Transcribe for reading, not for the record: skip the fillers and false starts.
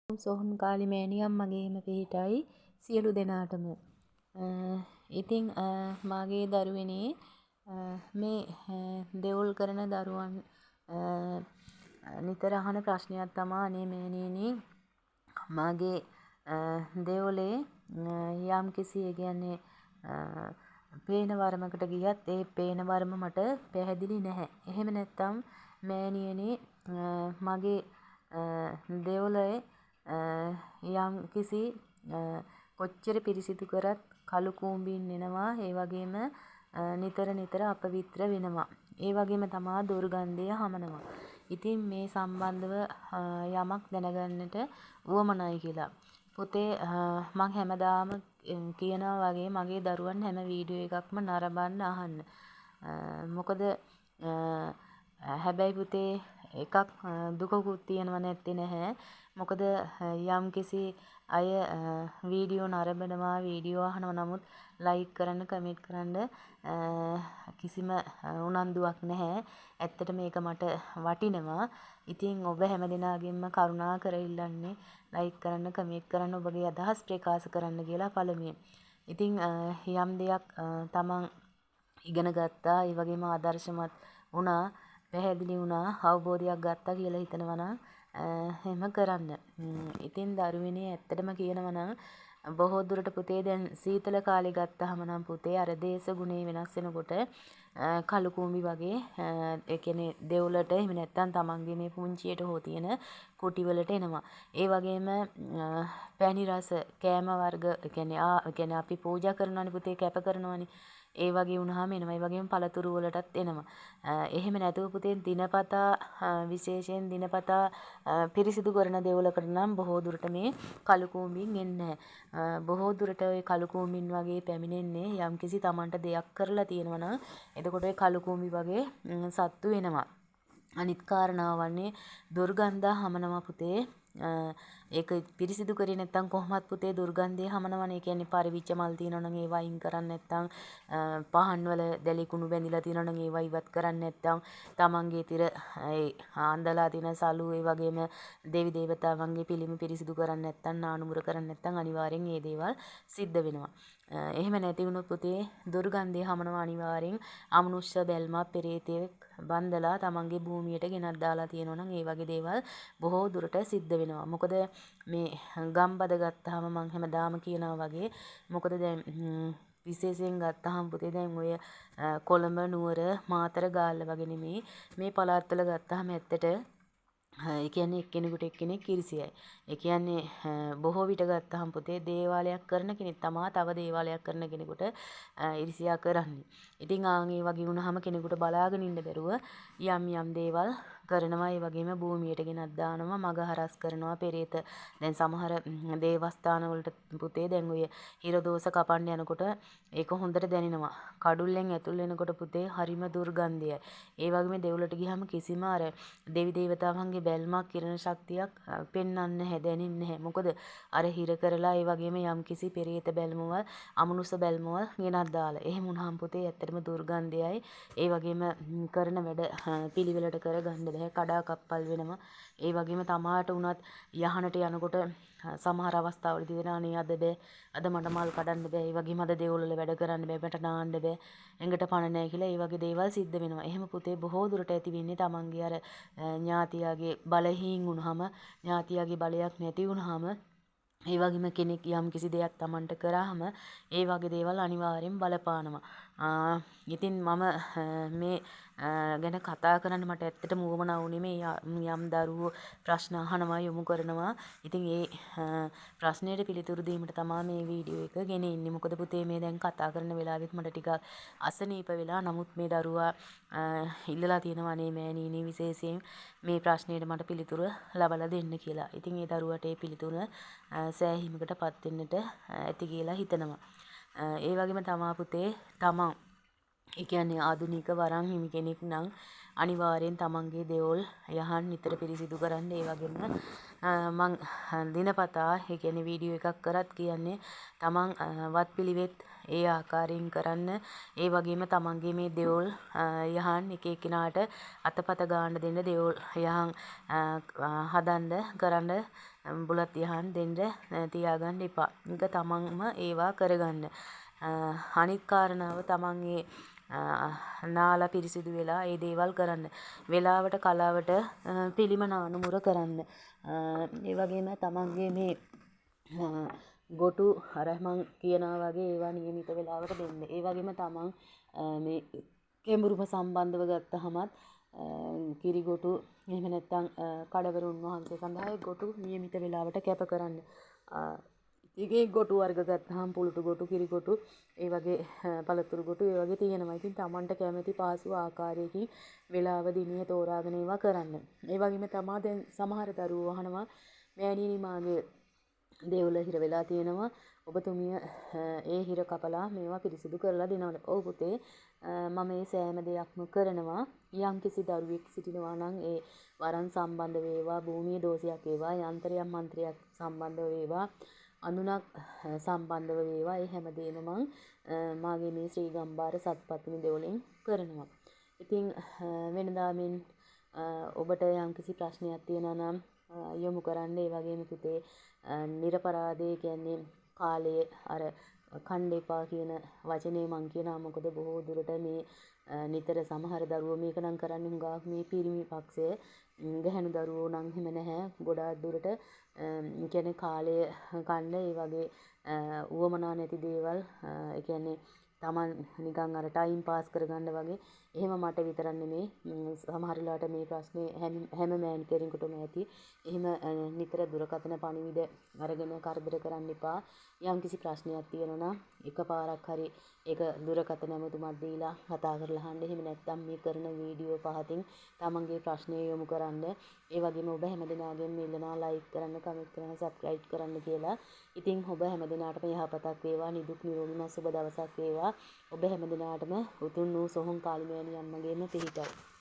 සොහොන් කාලි මෑණියන් මගේම පිහිටයි සියලු දෙනාටම. ඉතින් මාගේ දරුවනේ මේ දෙවුල් කරන දරුවන් නිතර අහන ප්‍රශ්නයක් තමා අනේ මෑණියනි මාගේ දෙවොලේ යම් කිසි ඒ කියන්නේ පේන වරමකට ගියත් ඒ පේන වරම මට පැහැදිලි නැහැ. එහෙම නැත්නම් මෑණියනි මගේ දෙවොලේ යම් කිසි කොච්චර පිරිසිදු කරත් කළු කූඹින් එනවා. ඒ වගේම නිතර අපවිත්‍ර වෙනවා. ඒ වගේම තමා දුර්ගන්ධය හමනවා. ඉතින් මේ සම්බන්ධව යමක් දැනගන්නට උවමනයි කියලා. පුතේ මං හැමදාම කියනවා වගේ මගේ දරුවන් හැම වීඩියෝ එකක්ම නරඹන්න අහන්න. මොකද හැබැයි පුතේ එකක් දුකකුත් තියෙනව නැත්තේ නැහැ. මොකද යම්කිසි අය වීඩියෝ නරඹනවා වීඩියෝ අහනවා නමුත් ලයික් කරන්න කමෙන්ට් කරන්න කිසිම උනන්දුවක් නැහැ. ඇත්තට මේක මට වටිනවා. ඉතින් ඔබ හැමදෙනාගෙන්ම කරුණාකර ඉල්ලන්නේ ලයික් කරන්න කමෙන්ට් කරන්න ඔබගේ අදහස් ප්‍රකාශ කරන්න කියලා පළමුවෙන්. ඉතින් යම් දෙයක් තමන් ඉගෙන ගත්තා ඒ වගේම ආදර්ශමත් වුණා පැහැදිලි වුණා අවබෝධයක් ගත්තා කියලා හිතනවා නම් එහෙම කරන්න. ඉතින් දරුවනේ ඇත්තටම කියනවා නම් බොහෝ දුරට පුතේ දැන් සීතල කාලේ ගත්තාම නම් පුතේ අර දේශ ගුණේ වෙනස් වෙනකොට කළු කූඹි වගේ ඒ කියන්නේ දෙවුලට එහෙම නැත්නම් තමන්ගේ මේ පුංචියට හෝ තියෙන කුටි වලට එනවා. ඒ වගේම පැණි රස කෑම වර්ග ඒ කියන්නේ අපි පූජා කරනවානේ පුතේ කැප කරනවානේ. ඒ වගේ වුණාම එනවා. ඒ වගේම පළතුරු වලටත් එනවා. එහෙම නැතුව පුතේ දිනපතා විශේෂයෙන් දිනපතා පිරිසිදු කරන දෙවුලකට නම් බොහෝ දුරට මේ කළු කූඹින් එන්නේ නැහැ. බොහෝ දුරට ওই කළු කූඹින් වගේ පැමිණෙන්නේ යම්කිසි Tamanට දෙයක් කරලා තියෙනවා නම් එතකොට ওই කළු කූඹි වගේ සත්තු වෙනවා. අනිත් කාරණාව වන්නේ දුර්ගන්ධ හමනවා පුතේ. ඒක පිරිසිදු කරේ නැත්නම් කොහොමත් පුතේ දුර්ගන්ධය හමනවනේ. කියන්නේ පරිවිච්ච මල් තියෙනවා නම් ඒවා අයින් කරන්නේ නැත්නම් පහන් වල දැලි කුණු බැඳිලා තියෙනවා නම් ඒවා ඉවත් කරන්නේ නැත්නම් තමන්ගේ තිර ඒ ආන්දලා තියෙන සලු ඒ වගේම දෙවි දේවතාවන්ගේ පිළිම පිරිසිදු කරන්නේ නැත්නම් නානුමුර කරන්නේ නැත්නම් අනිවාර්යෙන් මේ දේවල් සිද්ධ වෙනවා. එහෙම නැති වුණොත් පුතේ දුර්ගන්ධය හමනවා අනිවාර්යෙන් අමනුෂ්‍ය බැල්මක් පෙරේතෙක් බන්දලා තමන්ගේ භූමියට ගෙනත් දාලා තියෙනවා නම් ඒ වගේ දේවල් බොහෝ දුරට සිද්ධ වෙනවා. මොකද මේ ගම්බද ගත්තාම මම හැමදාම කියනවා වගේ මොකද දැන් විශේෂයෙන් ගත්තාම පුතේ දැන් ඔය කොළඹ නුවර මාතර ගාල්ල වගේ නෙමේ මේ පළාත්වල ගත්තාම ඇත්තට ඒ කියන්නේ එක්කෙනෙකුට එක්කෙනෙක් ඉරිසියයි. ඒ කියන්නේ බොහෝ විට ගත්තාම පුතේ දේවාලයක් කරන කෙනෙක් තමා තව දේවාලයක් කරන කෙනෙකුට ඉරිසියා කරන්නේ. ඉතින් ආන් ඒ වගේ වුණාම කෙනෙකුට බලාගෙන ඉන්න බැරුව යම් දේවල් කරනවා. ඒ වගේම භූමියට ගෙනත් දානවා, මග හරස් කරනවා, පෙරේත දැන් සමහර දේවස්ථාන වලට පුතේ දැන් ඔය හිරදෝස කපන්න යනකොට ඒක හොඳට දැනෙනවා. කඩුල්ලෙන් ඇතුල් වෙනකොට පුතේ හරිම දුර්ගන්ධයයි. ඒ වගේම දෙවුලට ගියාම කිසිම අර දෙවි දේවතාවන්ගේ බැල්මක් කිරණ ශක්තියක් පෙන්වන්නේ නැහැ, දැනෙන්නේ නැහැ. මොකද අර හිර කරලා ඒ වගේම යම්කිසි පෙරේත බැල්මවල්, අමනුෂ්‍ය බැල්මවල් ගෙනත් දාලා. එහෙම වුණාම පුතේ ඇත්තටම දුර්ගන්ධයයි. ඒ වගේම කරන වැඩ පිළිවෙලට කරගන්න බෑ. කඩා කප්පල් වෙනවා. ඒ වගේම තමාට උනත් යහනට යනකොට සමහර අවස්ථාවලදී දෙනවා නේ අද බෑ. අද මට මල් කඩන්න බෑ. ඒ වගේම අද දෙවොල වල වැඩ කරන්න බෑ. මට නාන්න බෑ. එඟට පණ නැහැ කියලා ඒ වගේ දේවල් සිද්ධ වෙනවා. එහෙම පුතේ බොහෝ දුරට ඇති වෙන්නේ තමන්ගේ අර ඥාතියාගේ බලහීන් වුණාම ඥාතියාගේ බලයක් නැති වුණාම ඒ වගේම කෙනෙක් යම් කිසි දෙයක් Tamanට කරාම ඒ වගේ දේවල් අනිවාර්යෙන් බලපානවා. ඉතින් මම මේ ගැන කතා කරන්න මට ඇත්තටම උවමනා වුණේ මේ යම් දරුවෝ ප්‍රශ්න අහනවා යොමු කරනවා. ඉතින් ඒ ප්‍රශ්නෙට පිළිතුරු දීමට තමයි මේ වීඩියෝ එක ගෙනෙන්නේ. මොකද පුතේ මේ දැන් කතා කරන වෙලාවෙත් මට ටිකක් අසනීප වෙලා. නමුත් මේ දරුවා ඉල්ලලා තියෙනවා නේ මෑණියනි විශේෂයෙන් මේ ප්‍රශ්නෙට මට පිළිතුර ලබලා දෙන්න කියලා. ඉතින් ඒ දරුවට ඒ පිළිතුර සෑහීමකටපත් වෙන්නට ඇති කියලා හිතනවා. ඒ වගේම තමා පුතේ තමන් ඒ කියන්නේ ආධුනික වරන් හිමි කෙනෙක් නම් අනිවාර්යෙන් තමන්ගේ දෙවොල් යහන් නිතර පිරිසිදු කරන්න. ඒ වගේම මං දිනපතා ඒ කියන්නේ වීඩියෝ එකක් කරත් කියන්නේ තමන් වත්පිළිවෙත් ඒ ආකාරයෙන් කරන්න. ඒ වගේම තමන්ගේ මේ දෙවොල් යහන් එක එක්කිනාට අතපත ගන්න දෙන්න දෙවොල් යහන් හදන්න කරන්න බුලත් යහන් දෙන්න තියාගන්න එපා. ඒක තමන්ම ඒවා කරගන්න. අනිත් කාරණාව තමන්ගේ නාලා පිරිසිදු වෙලා ඒ දේවල් කරන්න. වෙලාවට කලාවට පිළිම නානුමුර කරන්න. ඒ වගේම තමන්ගේ මේ ගොටු අර මං කියනවා වගේ ඒවා නියමිත වෙලාවට දෙන්න. ඒ වගේම තමන් මේ කෙඹුරුම සම්බන්ධව ගත්තහමත් කිරිගොටු එහෙම නැත්නම් කඩවරුන් වහන්සේ සඳහා ඒ ගොටු නියමිත වෙලාවට කැප කරන්න. ඉතින් ගොටු වර්ග ගත්තාම පුලුටු ගොටු, කිරිගොටු, ඒ වගේ පළතුරු ගොටු ඒ වගේ තියෙනවා. ඉතින් Tamanට කැමති පාසු ආකාරයකින් වෙලාව දිනේ තෝරාගෙන ඒවා කරන්න. ඒ වගේම තමා දැන් සමහර දරුවෝ අහනවා මෑණියනි මාගේ දේවල හිර වෙලා තියෙනවා. ඔබතුමිය ඒ හිර කපලා මේවා පිරිසිදු කරලා දෙනවද? ඔව් පුතේ. මම මේ සෑම දෙයක්ම කරනවා. යම්කිසි දරුවෙක් සිටිනවා නම් ඒ වරන් සම්බන්ධ වේවා, භූමියේ දෝෂයක් වේවා, යන්ත්‍රයක් මන්ත්‍රයක් සම්බන්ධ වේවා, අඳුනක් සම්බන්ධව වේවා, ඒ හැමදේම මං මාගේ මේ ශ්‍රී ගම්බාර සත්පත්නි දෙවලින් කරනවා. ඉතින් වෙනදා මෙන් ඔබට යම්කිසි ප්‍රශ්නයක් තියෙනවා නම් යොමු කරන්න. ඒ වගේම පුතේ නිර්පරාදේ කියන්නේ කාලයේ අර කන්න එපා කියන වචනේ මං කියනවා. මොකද බොහෝ දුරට මේ නිතර සමහර දරුවෝ මේක නම් කරන්නේ හුඟක් මේ පිරිමි පක්ෂය. ගැහැණු දරුවෝ නම් හිම නැහැ. ගොඩාක් දුරට කියන්නේ කාලය කන්න ඒ වගේ උවමනා නැති දේවල් ඒ කියන්නේ Taman නිකන් අර ටයිම් පාස් කරගන්න වගේ. එහෙම මට විතරක් නෙමෙයි සමහර වෙලාවට මේ ප්‍රශ්නේ හැම මෑන් කෙනෙකුටම ඇති. එහෙම නිතර දුරකථන පණිවිඩ අරගෙන කරදර කරන්න එපා. යම්කිසි ප්‍රශ්නයක් තියෙනවා නම් එකපාරක් හරි ඒක දුරකථන ඇමතුමක් දීලා කතා කරලා අහන්න. එහෙම නැත්නම් මේ කරන වීඩියෝ පහකින් තමන්ගේ ප්‍රශ්නය යොමු කරන්න. ඒ වගේම ඔබ හැමදෙනාගෙන් ඉල්ලනවා ලයික් කරන්න, කමෙන්ට් කරන්න, සබ්ස්ක්‍රයිබ් කරන්න කියලා. ඉතින් ඔබ හැමදෙනාටම යහපතක් වේවා, නිදුක් නිරෝගීමත් සුබ දවසක් වේවා. ඔබ හැමදෙනාටම උතුම් වූ සොහොන් කාලිමෑණියන් මගේම පිහිටයි.